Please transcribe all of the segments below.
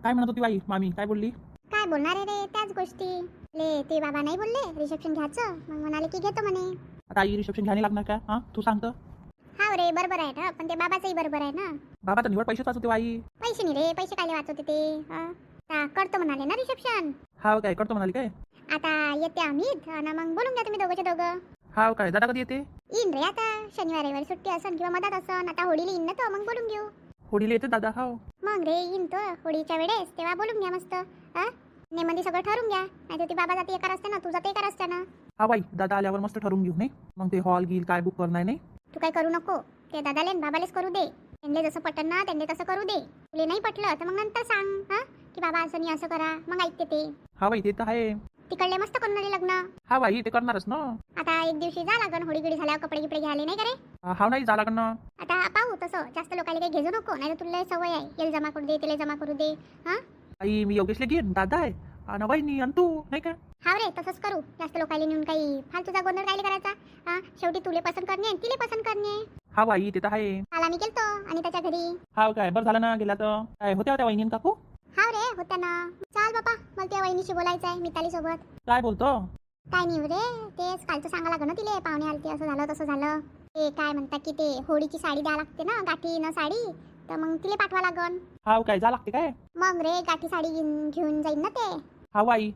काय म्हणत होती बाई मामी, काय बोलली? काय बोलणार आहे रे, त्याच गोष्टी. ते बाबा नाही बोलले रिसेप्शन घ्यायचं, मग म्हणाले की घेतो म्हणे. आता आई रिसेप्शन घ्यायला लागणार का? हा तू सांगतं. हा रे, बरोबर आहे ना, पण ते बाबाचंही बरोबर आहे ना. बाबा तर निवड पैसेच वाचवते बाई. पैसे नाही रे, पैसे काय वाचवते ते. करतो म्हणाले ना रिसेप्शन. हा काय करतो म्हणाली काय? आता येते अमित आणि मग बोलून घ्या तुम्ही दोघंचे दोघं. हा काय दादा कधी येते? येईन रे आता, शनिवार रविवारी सुट्टी असन किंवा मधात असन. आता होळीला येईन ना तो, मग बोलून घेऊ. होळीला येते दादा. हो मग रे येईन तो होळीच्या वेळेस, तेव्हा बोलून घ्या मस्त. नेमंदी सगळं ठरून घ्या, नाही तर ती बाबा जाते एका रस्त्यानं, तू जाते एका रस्त्यानं. हा बाई, दादा आल्यावर मस्त ठरवून घेऊ नाही, मग ते हॉल गिल काय बुक करणार नाही. तू काय करू नको, ते दादाले आणि बाबालेच करू दे. त्यांना जसं पटन ना त्यांनी तसं करू दे. तुला नाही पटलं तर मग नंतर सांग की बाबा असं नाही असं करा, मग ऐकते ते. हा बाई ते तर आहे. तिकडले मस्त करून लग्न. हा बाई ते करणारच ना. आता एक दिवशी जा लागन होळी गिळी झाल्यावर कपडे गिपडे घ्यायला, नाही करे. हा नाही जा लागण ना. आता पाहू तसं, जास्त लोकांना काही घेजू नको, नाही तर तुला सवय आहे येल जमा करू दे तिला जमा करू दे. आई मी योगेशला घेईन, दादा आहे आणि वहिनी आणि तू, नाही का? हा रे तसंच करू. जास्त लोकांना नेऊन काही फालतूचा गोंधळ काय करायचा. शेवटी तुले पसंत करणे तिले पसंत करणे. हा बाई ते तर आहे. काल आम्ही गेलतो आणि त्याच्या घरी. हा काय बरं झालं ना गेला तर. काय होत्या होत्या वहिनी काकू? हा रे होत्या ना. चाल बापा, मला त्या वहिनीशी बोलायचं आहे, मिताली सोबत. काय बोलतो? काय नाही रे, तेच कालचं सांगा लागलं ना तिले, पाहुणे आलते असं झालं तसं झालं. ते काय म्हणतात की ते होळीची साडी द्या लागते ना, गाठी न साडी, तर मग तिले पाठवा लागन. हा काय जा लागते काय? मग रे गाठी साडी घेऊन जाईन ना ते. हा बाई.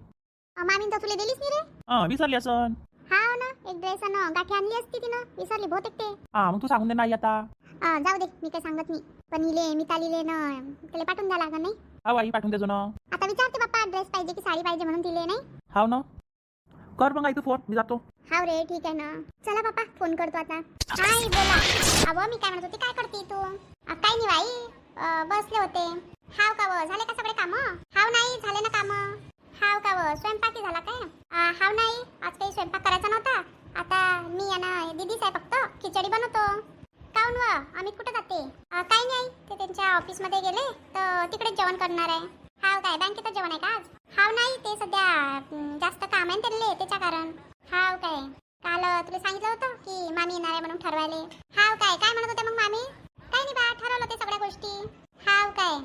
मामीन तर तुला दिलीच नाही रे. विसरली असन. हा ना, एक ड्रेस न गाठी आणली असती तिनं, विसरली बहुतेक ते. मग तू सांगून दे नाही आता. जाऊ दे, मी काय सांगत नाही, पण इले मितालीले ना तिला पाठवून द्या लागन. नाही हा बाई पाठवून देजो ना. आता विचारते बाप्पा ड्रेस पाहिजे की साडी पाहिजे म्हणून तिले. नाही हाव ना, कर मग आई तू फोन, मी जातो. हाव रे ठीक आहे ना. चला बाप्पा फोन करतो आता. हाय बोला. अहो मी काय म्हणत होते, काय करते तू? काय नाही बाई, बसले होते. हाव का व, झाले का सगळे कामं? हाव नाही झाले ना कामं. हाव का व, स्वयंपाकी झाला काय? हाव नाही, आज काही स्वयंपाक करायचा नव्हता. आता मी आणि दीदीच आहे, फक्त खिचडी बनवतो. काऊन व, आम्ही कुठे जाते? काही नाही, ते त्यांच्या ऑफिसमध्ये गेले तर तिकडेच जेवण करणार आहे. हाव काय, बँकेतच जेवण आहे का आज? हाव नाही, ते सध्या जास्त काम आहे त्यांना, त्याच्या कारण. हाव काय, काल तुला सांगितलं होतं की मामी येणार आहे म्हणून ठरवायले. हाव काय, काय म्हणत होते मग मामी? काही नाही बा, ठरवलं ते सगळ्या गोष्टी. हाव काय,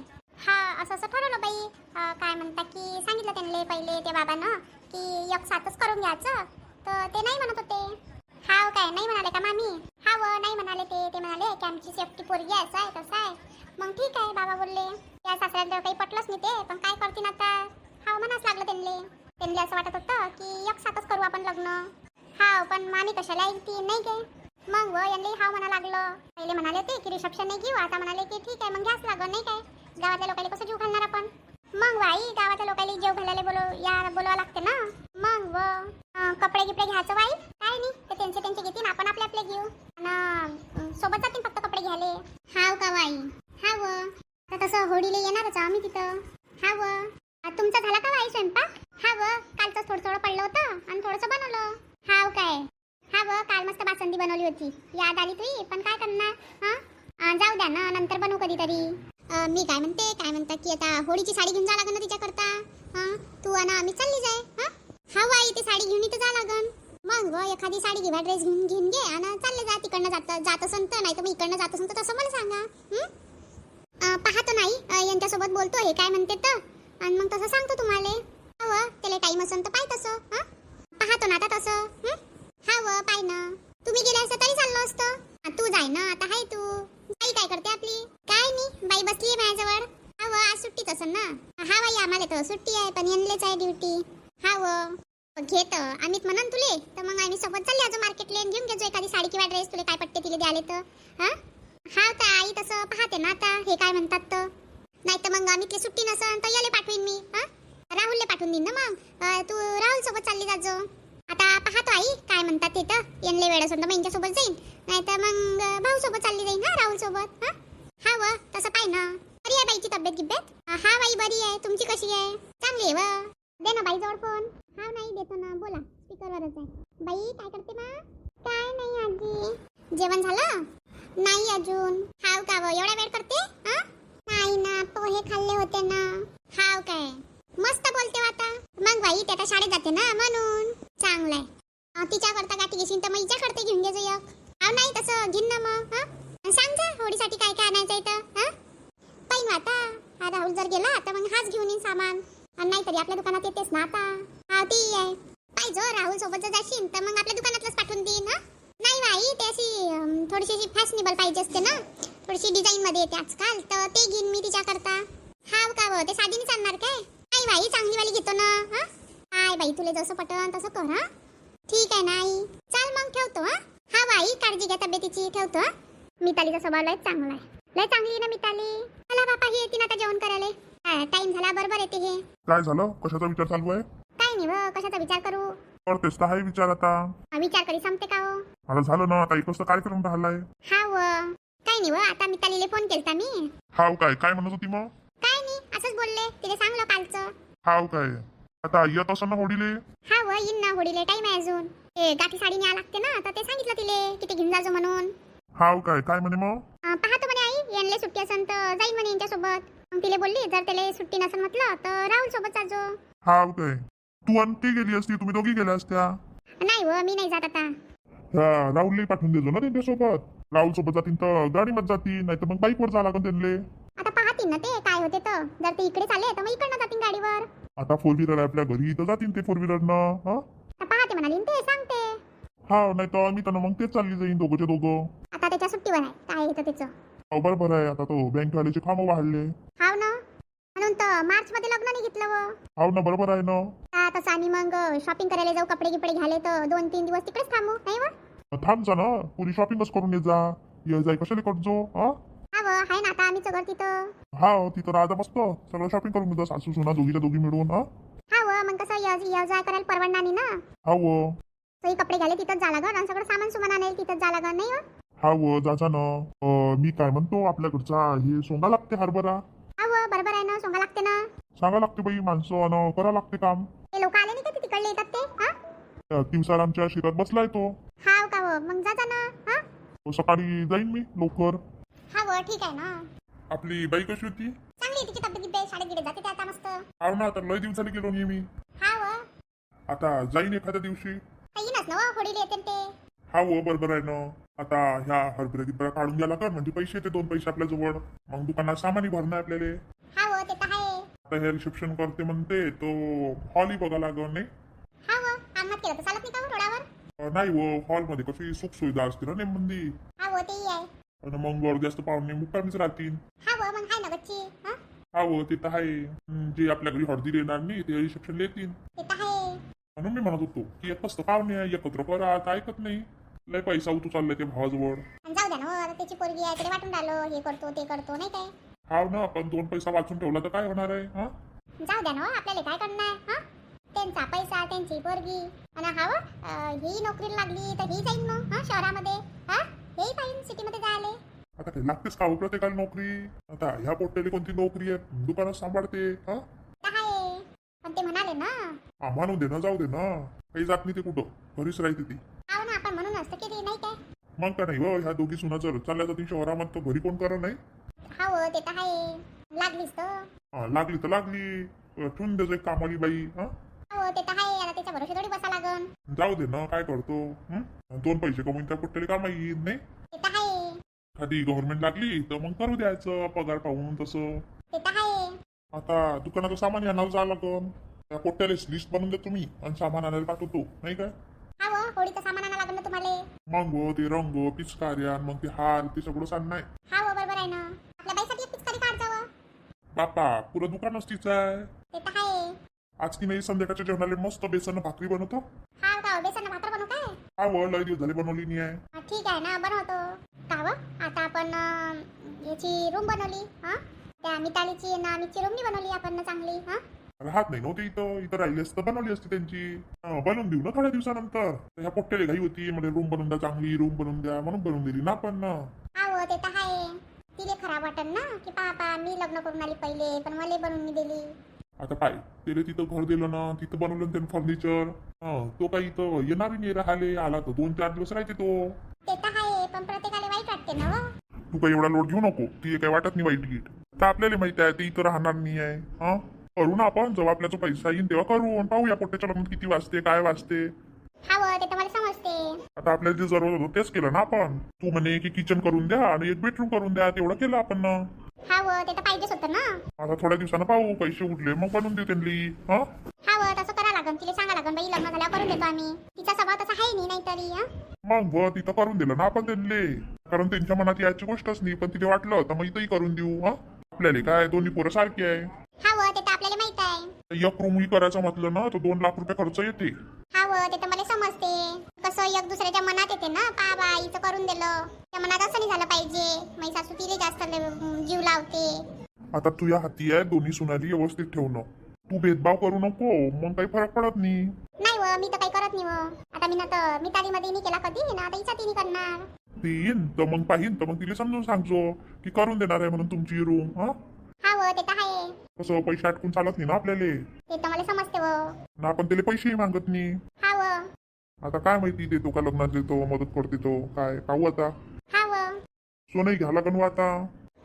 हा असं असं ठरवलं बाई. काय म्हणता की सांगितलं त्यांना पहिले ते बाबांना की एक साथच करून घ्यायचं, तर ते नाही म्हणत होते. हाव काय, नाही म्हणाले का मामी? हाव नाही म्हणाले ते म्हणाले की आमची सेफ्टी पोरगी आहे, असं आहे तसं आहे. मग ठीक आहे बाबा बोलले. त्या सासऱ्यांना काही पटलंच नाही ते, पण काय करतील आता. हाव म्हणाच लागलं त्यांना असं वाटत होतं की एक साथच करू आपण लग्न. हाव पण मामी कशाला ऐकती, नाही काय. मग व यांनी हाव म्हणा लागलं. पहिले म्हणाले होते की रिसेप्शन नाही घेऊ, आता म्हणाले की ठीक आहे मग घ्याच लागल, नाही काय. गावातल्या लोकांना कसं जीव घालणार आपण. मग बाई गावातल्या लोकांना जीव घालायला बोलवा लागते ना. मग व कपडे गिपडे घ्यायचं बाई, काय नाही ते त्यांचे घेतील, आपण आपले घेऊ आणि सोबत जातील फक्त कपडे घ्यायला. हाव का बाई? हाव तर तसं होळीला येणारच आम्ही तिथं. हाव तुमचा झाला का बाई स्वयंपाक? हाव कालचं थोडं पडलं होतं आणि थोडंसं बनवलं. हाव काय, हाव काल मस्त बासुंदी बनवली होती, याद आली तुझी, पण काय करणार. जाऊ द्या ना, नंतर बनवू कधीतरी. मी काय म्हणता की आता होळीची साडी घेऊन जा लागन ना तिच्याकरता. तू आणि आम्ही चालली जाय. हा बाई ते साडी घेऊन इथं जा लागन. मग व एखादी साडी किंवा ड्रेस घेऊन घे आणि चालले जा. तिकडनं जात असन तर, नाही तर मग इकडनं जात असन तर तसं मला सांगा. पाहतो नाही यांच्यासोबत बोलतो हे काय म्हणते तर, आणि मग तसं सांगतो तुम्हाला. हाव त्याला टाइम असन तर पाय तसं. पाहतो ना आता तसं. हाव पाय ना, तुम्ही गेले असता तरी चाललं असतं. तू जाय ना, आता हाय तू. बाई काय करते आपली? काय नाही, बाई बसली आहे माझ्याजवळ. हाव आज सुट्टीच असन ना. हा बाई आम्हाला तर सुट्टी आहे, पण यांलेच आहे ड्युटी. हाव घेत आम्हीच म्हणन तुले तर मग आम्ही सोबत चालले आज मार्केटला, घेऊन घेतो एखादी साडी किंवा ड्रेस. तुला काय पटते तिला द्याले तर. हा तर आई तसं पाहते ना आता हे काय म्हणतात तर. नाही तर मग आम्ही सुट्टी नसन तर याले पाठवीन मी. राहुलले पाठवून देईन ना. मग तू राहुल सोबत चालली जाजो. आता पाहतो आई काय म्हणतात ते तर. यांना वेळ असेल तर मग यांच्यासोबत जाईन, नाही तर मग भाऊ सोबत चालली जाईन. राहुल सोबत. हा तसं पाय ना. बरी आहे बाईची तब्येत गिब्येत? हा बाई बरी आहे, तुमची कशी आहे? चांगली आहे दे ना बाई जवळ फोन. हा नाही देतो ना, बोला स्पीकरवरच आहे. बाई काय करते मा? काय नाही आजी. जेवण झालं? नाही अजून. हाव का व एवढा वेळ करते? नाही ना, पोहे खाल्ले होते ना. हाव काय, मस्त बोलते आता. मग बाई ते आता शाळेत जाते ना म्हणून. चांगलंय. तिच्या करता गाठी घेशील तर मग हिच्या करते घेऊन घे एक. हाव नाही तसं घेईन ना मग. सांग जा होळीसाठी काय काय आणायचं इथं. पाहिन आता राहुल जर गेला तर मग हाच घेऊन येईन सामान. आणि नाहीतरी आपल्या दुकानात येतेस ना आता. हा ती आहे. पाहिजे राहुल सोबत जर जाशील तर मग आपल्या दुकानातलंच पाठवून देईन. हा नाही बाई, ते अशी थोडीशी अशी फॅशनेबल पाहिजे असते ना, थोडीशी डिझाईन मध्ये येते आजकाल, तर ते घेईन मी तिच्याकरता. हाव का व, ते साधी नाही चालणार काय? नाही बाई, चांगली वाली घेतो ना. हा काय बाई, तुला जसं पटन तसं कर. हा ठीक आहे ना आई, चाल मग ठेवतो. हा बाई, काळजी घ्या तब्येतीची, ठेवतो. मितालीचा स्वभाव लय चांगला आहे, लय चांगली आहे ना मिताली. चला बापा, ही येते ना आता जेवण करायला. टाइम झाला, बरोबर येते हे. काय झालं? कशाचा विचार चालू आहे? काय नाही व, कशाचा विचार करू? करतेस तर हाय विचार आता. विचार करी संपते का हो? मला झालं ना, आता एकच तर कार्यक्रम राहिलाय. हा व, काय नाही व, आता मितालीला फोन केलता मी. हाव काय? काय म्हणत होती मग? काय नाही, असंच बोलले, तिला सांगलं कालचं. हाव काय? आता येत असं ना होडीले? हा व, येईन ना होडीले, टाइम आहे अजून. ते गाठी साडी न्या लागते ना, तर ते सांगितलं तिले की ते घेऊन जाजो म्हणून. हाव काय? काय म्हणे मग? पाहतो म्हणे आई, यांना सुट्टी असेल तर जाईन म्हणे यांच्यासोबत. मग तिला बोलली, जर त्याला सुट्टी नसेल म्हटलं तर राहुल सोबत जाजो. हाव काय? तू आणि ती गेली असती, तुम्ही दोघी गेल्या असत्या. नाही व, मी नाही जात आता. राहुलला पाठवून देजो ना त्यांच्यासोबत. राहुल सोबत जातील तर गाडीमध्ये जातील, नाही तर मग बाईकवर जा लागेल त्यांना. आता पाहतील ना ते काय होते, तर जर ते इकडे चालले तर मग इकडनं जातील गाडीवर. आता फोर व्हीलर आहे आपल्या घरी, तर जातील ते फोर व्हीलरनं. हा आता पाहते म्हणाली ते सांगते. हा, नाही तर मी तर मग तेच चालली जाईन दोघंचे दोघं. आता त्याच्या सुट्टीवर आहे, काय येतं त्याचं. हो बरोबर आहे, आता तो बँकवाल्याचे कामं वाढले. हाव ना, म्हणून तर मार्च मध्ये लग्न नाही घेतलं व. हाव ना, बरोबर आहे ना. तसं आणि मग शॉपिंग करायला जाऊ, कपडे गिपडे घाले तर 2-3 दिवस तिकडेच थांबू, नाही व. थांब जा ना, पुरी शॉपिंगच करून ये जा. ये जाय कशाला करजो. हा हा व, आहे ना आता आम्हीच घर तिथं. हा, तिथं राजा मस्त सगळं शॉपिंग करून घेतो, सासू सुना दोघीच्या दोघी मिळून. हा व, मग कसं या जा करायला परवडणार नाही ना. हाव सगळी कपडे घाले तिथंच जा लागन, आणि सगळं सामान सुमान आणायला तिथंच जा लागन, नाही व. हाव जाजा ना. मी काय म्हणतो, आपल्याकडचा हे सोंगा लागते हरभरा. हा व, बरोबर आहे ना, सोंगा लागते ना. सांगा लागते बाई, माणसं आणि करा लागते काम. ते लोक आले नाही का ते तिकडले येतात ते. हा दिवसाला आमच्या शेतात बसलाय तो. हाव का व, मग जा ना. हा सकाळी जाईन मी लवकर. हा व, ठीक आहे ना. आपली बाई कशी होती? चांगली आहे तिची तब्येत, गिब्बे शाळेत गिडे जाते ते आता मस्त. हाव ना, आता लय दिवसाला गेलो नाही मी. हा व, आता जाईन एखाद्या दिवशी. येईनच ना व, होडीला येते ते. हाव बरोबर आहे ना. आता ह्या हरभरा गिरभरा काढून घ्या लागल, म्हणजे पैसे येते 2 पैसे आपल्या जवळ. मग दुकानात सामानही भरणं आपल्याला. हा व, ते तर आहे. आता हे रिसेप्शन करते म्हणते, तो हॉलही बघा लागल नाही. हा व, अन्नात केलं तर चालत नाही का व रोडावर? नाही व, हॉलमध्ये कशी सुख सुविधा असते ना नेमबंदी. हा व, तेही आहे. आणि मग जास्त पाहुणे मुक्कामीच राहतील. हा व, मग आहे ना गच्ची. हा हाव ते तर आहे. जे आपल्या घरी हळदी येणार नाही ते रिसेप्शन येतील. ते तर आहे. म्हणून मी म्हणत होतो की एक मस्त पाहुणे एकत्र करा, आता ऐकत नाही. लय पैसा उतू चाललाय ते भावाजवळ. आणि जाऊ द्या ना व, आता त्याची पोरगी आहे, त्याला वाटून राहिलो हे करतो ते करतो, नाही काय. हाव ना, पण 2 पैसा वाचून ठेवला तर काय होणार आहे. हा जाऊ द्या ना व, आपल्याला काय करणार. हा त्यांचा पैसा, त्यांची पोरगी. आणि हा व, ही नोकरीला लागली तर ही जाईन मग हा शहरामध्ये. हा हेही पाहिजे सिटीमध्ये जायला. आता काही लागतेच का हो प्रत्येकाला नोकरी? आता ह्या पोट्याला कोणती नोकरी आहे, दुकानात सांभाळते. हा तर आहे, पण ते म्हणाले ना. मानू दे ना, जाऊ दे ना, काही जात नाही ते कुठं, घरीच राहते ती. हाव ना, आपण म्हणून असतं की ते नाही काय. मग का नाही व, ह्या दोघी सुना जर चालल्या जातील शहरामध्ये तर घरी कोण करा नाही. हा व, ते तर आहे. लागलीच तर. लागली तर लागली, ठेवून देजो एक कामाली बाई. हा हो ते तर आहे, आता त्याच्या भरोशा थोडी बसा लागन. जाऊ दे ना, काय करतो. 2 पैसे कमवून त्या पोट्याला कामा येईल नाही. ते तर आहे. कधी गव्हर्नमेंट लागली तर मग करू द्यायचं पगार पाहून तसं. ते तर आहे. आता दुकानाचं सामान आणायला जावं लागन. त्या पोट्याला लिस्ट बनवून देतो मी आणि सामान आणायला पाठवतो, नाही काय. हा व, होळीचं सामान आणा लागन ना तुम्हाला. मग ते रंग पिचकार्या, मग ते हार, ते सगळं सांगणार. हा व, बरोबर आहे ना. आपल्या बाईसाठी एक पिचकारी काढ जावं. बापा, पुरं दुकानच तिचं आहे. ते तर आहे. आज की नाही संध्याकाळच्या जेवणाला मस्त बेसन भाकरी बनवतो. हा का, बेसन भाकर बनवू काय? हा व, लय दिवस झाले बनवली नाही आहे. ठीक आहे ना, बनवतो. का व, आता आपण याची रूम बनवली. हा त्या मितालीची ना आम्हीची रूम नाही बनवली आपण ना चांगली. हा राहत नाही नव्हती इथं राहिली असतं बनवली असती त्यांची. बनवून देऊ ना थोड्या दिवसानंतर. ह्या पोट्याला घाई होती, म्हणजे रूम बनवून द्या, चांगली रूम बनवून द्या म्हणून बनवून दिली ना आपण. हा व, ते तर आहे. तिले खराब वाटन ना की पापा मी लग्न करून आली पहिले, पण मला बनवून मी दिली. आता पाय त्याला तिथं घर दिलं ना, तिथं बनवलं त्यानं फर्निचर. तो काही इथं येणार नाही राहिले, आला तर 2-4 दिवस राहते तो. ते तर आहे, पण प्रत्येकाला वाईट वाटते ना व. तू काही एवढा लोट घेऊ नको, ती काही वाटत नाही वाईट गीट. तर आपल्याला माहिती आहे ते इथं राहणार नाही आहे. करू ना आपण, जेव्हा आपल्याचा पैसा येईल तेव्हा करू. आणि पाहू या पोट्याच्या लग्नात किती वाजते काय वाजते. हा व, ते तर मला समजते. आता आपल्याला जे जरूरत होतं तेच केलं ना आपण. तू म्हणे की किचन करून द्या आणि एक बेडरूम करून द्या, तेवढं केलं आपण ना. हा व ते तर पाहिजेच होतं ना. आता थोड्या दिवसानं पाहू पैसे उरले मग बनवून देऊ त्यांनी. हा हा व तसं करा लागन, तिला सांगा लागन बाई, लग्न झाल्यावर करून देतो आम्ही. तिचा स्वभाव तसा आहे नाही तरी. मग व तिथं करून दिलं ना आपण त्यांनी, कारण त्यांच्या मनात याची गोष्टच नाही, पण तिथे वाटलं तर मग इथंही करून देऊ. हा आपल्याला काय दोन्ही पोरं सारखी आहे. हा व ते तर आपल्याला माहित आहे. एक रूम करायचं म्हटलं ना तर 2 लाख रुपये खर्च येते. हा व ते तर मला समजते. कसं एक दुसऱ्याच्या मनात येते ना, पा बाईचं करून दिलं त्या मनात असं नाही झालं पाहिजे. माझी सासू तिला जास्त जीव लावते. आता तुझ्या हाती आहे दोन्ही सुनारी व्यवस्थित ठेवणं. तू भेदभाव करू नको, मग काही फरक पडत नाही. नाही व मी तर काही करत नाही व. आता मी ना तर मी तारीमध्ये नाही केला कधी ना, आता हिचा तिने करणार. ती येईन तर मग पाहिन तर मग तिला समजून सांगजो की करून देणार आहे म्हणून तुमची रूम. हा हा व ते तर आहे. कसं पैसे अटकून चालत नाही ना आपल्याला, ते तर मला समजते व. ना आपण त्याला पैसेही मागत नाही. हा व. आता काय माहिती देतो का लग्नात देतो मदत करते तो काय पाहू आता. हा व. सोनही घ्या लागन आता.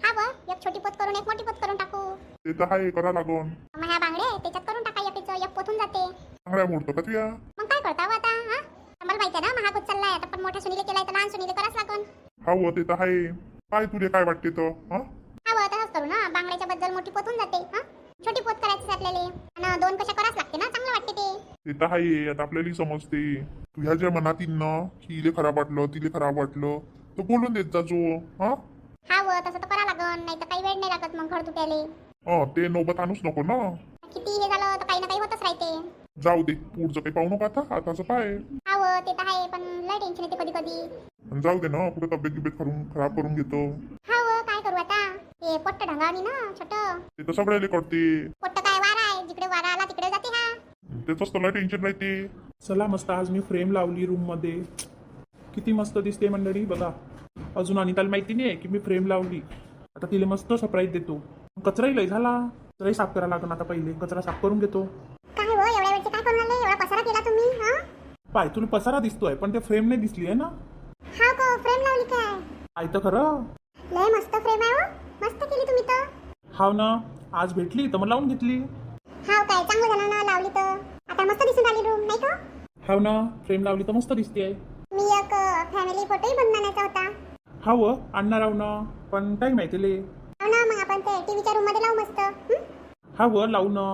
हा व एक छोटी पोत करून एक मोठी पोत करून टाकू. ते तर आहे करा लागन. मग ह्या बांगडे त्याच्यात करून टाका, एक पोथून जाते. चांगल्या मोडतं का तुया. मग काय करता व आता. हा मला माहिती आहे ना महागोत चाललाय आता, पण मोठ्या सुनीले केलाय तर लहान सुनीले कराच लागन. हा हो ते तर आहे. काय तुले काय वाटते तर. हा हा व तसंच करू ना, बांगड्याच्या बद्दल मोठी पोतून जाते. हा छोटी पोत करायची आपल्याला आणि 2 कशा कराच लागते ना, चांगलं वाटते ते. ते तर आहे. आता आपल्याला समजते तुझ्या ज्या मनात येईन ना की इले खराब वाटलं तिले खराब वाटलं तर बोलून देत जाजो. हा हा व तसं तर करा लागन, नाही तर काही वेळ नाही लागत मग घर तुट्याले. ते नोबत आणूच नको ना. किती हे झालं तर काही ना काही होतच राहते. जाऊ दे पुढचं काही पाहू नको आता. आताचं पाय. हा व ते तर आहे, पण लय टेन्शन येते कधी कधी. आणि जाऊ दे ना कुठे तब्येत गिब्येत करून खराब करून घेतो. हा व काय करू आता. हे पोट्ट ढगावणी ना छोट ते तर सगळ्याला करते. पोट्ट काय वारा आहे, जिकडे वारा आला तिकडे जाते. हा त्याच तुला टेन्शन राहते. चला मस्त आज मी फ्रेम लावली रूम मध्ये, किती मस्त दिसते मंडळी बघा. अजून अनिताला माहिती नाही की मी फ्रेम लावली. आता तिला मस्त सरप्राईज देतो. कचराही लय झाला, कचराही साफ करायला लागणार. आता पहिले कचरा साफ करून घेतो. काय व एवढ्या वेळचे काय करून आले, एवढा पसारा केला तुम्ही. हा पाय तुला पसारा दिसतोय पण ते फ्रेम नाही दिसली आहे ना. हा का फ्रेम लावली काय. आई तर खरं लय मस्त फ्रेम आहे. मस्त केली तुम्ही तर. हाव ना, आज भेटली तर मग लावून घेतली. हा काय चांगलं झालं ना लावली तर. आता मस्त दिसून आली रूम नाही का. हाव ना, फ्रेम लावली तर मस्त दिसते. मी एक फॅमिली फोटोही बनवायचा होता. हाव आणणार आहो ना, पण टाईम आहे तिले. हो ना, मग आपण ते टीव्हीच्या रूम मध्ये लावू मस्त. हाव लावू ना.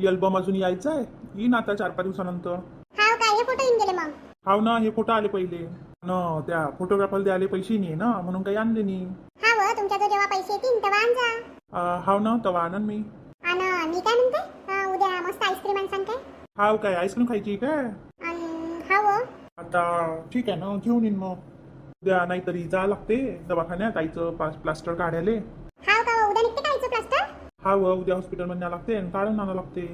अल्बम अजून यायचं आहे, येईन आता 4-5 दिवसानंतर. हा काय हे फोटो येऊन गेले मग. हाव ना, हे फोटो आले पहिले न, त्या फोटोग्राफरला द्यायला पैसे नाही ना म्हणून काही आणले नाही. हा व तुमच्या जो जेव्हा पैसे येतील तेव्हा आण जा. हाव ना तेव्हा आणन मी. आणि मी काय म्हणते, उद्या मस्त आईस्क्रीम आण सांगते. हाव काय आईस्क्रीम खायची काय. आणि हा व आता ठीक आहे ना, घेऊन येईन मग उद्या. नाहीतरी जा लागते दवाखान्यात आईचं प्लास्टर काढायले. हा का उद्या निघते कायचं प्लास्टर. हाव उद्या हॉस्पिटलमध्ये न्यावं लागते आणि काढून आणावं लागते.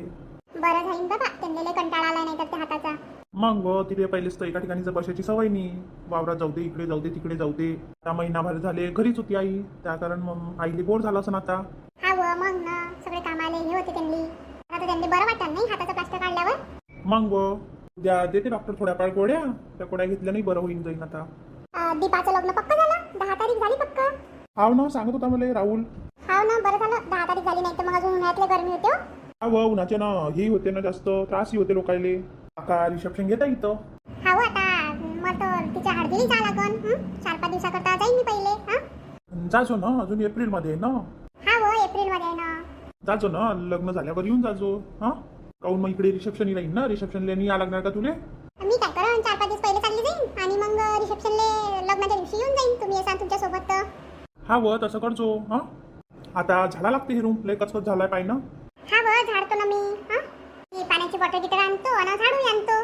बरं झालं बाबा, त्यांना कंटाळा आला नाही तर त्या हाताचा. मग तिथे पहिलेच तर एका ठिकाणी बसायची सवय नाही. वावरात जाऊ दे, इकडे जाऊ दे, तिकडे जाऊ दे. त्या महिनाभर झाले घरीच होती आई, त्या कारण मग आईले बोर झालं असं आता. हा व मग ना सगळे कामाले हे होते त्यांनी. आता त्यांनी बरं वाटत नाही हाताचा प्लास्टर काढल्यावर. मग उद्या देते डॉक्टर थोड्या काळ गोळ्या. त्या गोळ्या घेतल्या नाही बरं होईन जाईन आता. दीपाचं लग्न पक्क झालं, 10 तारीख झाली पक्क. हाव ना, सांगत होता मला राहुल. हाव ना बरं झालं 10 तारीख झाली, नाही तर मग अजून उन्हाळ्यातले गरमी होते. हाव उन्हाचे ना हे होते ना, जास्त त्रासही होते लोकायले. आता रिसेप्शन घेता इथं. हाव आता मग तर तिच्या हळदीला जा लागन. 4-5 दिवसाकरता जाईन मी पहिले. हा जाजो ना, अजून एप्रिलमध्ये आहे ना. हा व एप्रिल मध्ये आहे ना. जाजो ना, लग्न झाल्यावर येऊन जाजो. हा काहून मग इकडे रिसेप्शन राहील ना, रिसेप्शनला नाही या लागणार का तुले. मी काय करेन 4-5 दिवस पहिले चालली जाईन आणि मग रिसेप्शनले लग्नाच्या दिवशी येऊन जाईन. तुम्ही येसान तुमच्या सोबत तर. हा तसं करजो. हा आता झाडा लागते हे रूम लय कचकच झालाय पाय ना. हा व झाडतो ना मी. हा मी पाण्याची बॉटल गिटर आणतो आणि झाडू आणतो.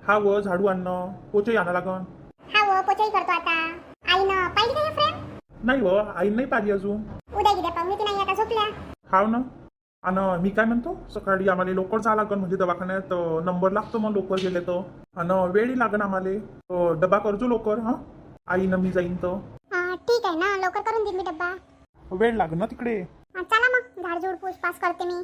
हा झाडू आणणं, पोचही आणा लागन. हा व पोचाही करतो आता. आईनं पाहिली का हे फ्रेम. नाही आई नाही पाहिली अजून. उद्या गिद्या पाहून की नाही आता झोपल्या. हाव ना. आणि मी काय म्हणतो, सकाळी आम्हाला लवकर जावं लागन, म्हणजे दवाखान्यात नंबर लागतो मग लवकर गेले तर. आणि वेळही लागन आम्हाला. डबा करजो लवकर. हा आईनं मी जाईन तर. ठीक आहे ना, लवकर करून देईन मी डब्बा. वेळ लागन ना तिकडे. चला मग झाडझूड पूछपास करते मी.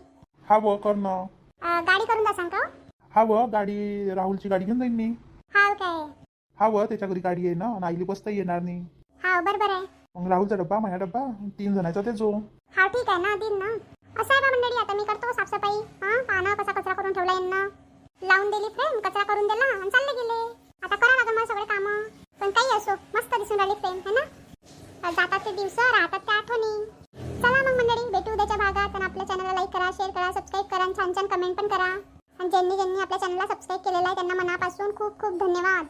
कर ना. गाडी करून द्या सांग का. गाडी राहुलची गाडी घेऊन जाईन मी. हाव काय. त्याच्या घरी गाडी आहे ना, आणि आईली बसता येणार नाही. हाव बरोबर आहे. मग राहुलचा डब्बा, माझा डब्बा, 3 जणांचा ते जो. हाव ठीक आहे ना, दिन ना. असं आहे बा मंडळी, आता मी करतो साफसफाई. पाना कसा कचरा करून ठेवला यांना. लावून दिली फ्रेम, कचरा करून दिला आणि चालले गेले. आता करा लागेल मला सगळे कामं. पण काही असो मस्त दिसून राहिली फ्रेम है ना. जातात ते दिवस, राहतात त्या आठवणी. चला मग सबस्क्राईब करा आणि छान छान कमेंट पण करा. आणि ज्यांनी ज्यांनी आपल्या चॅनलला सबस्क्राईब केलेलं आहे त्यांना मनापासून खूप खूप धन्यवाद.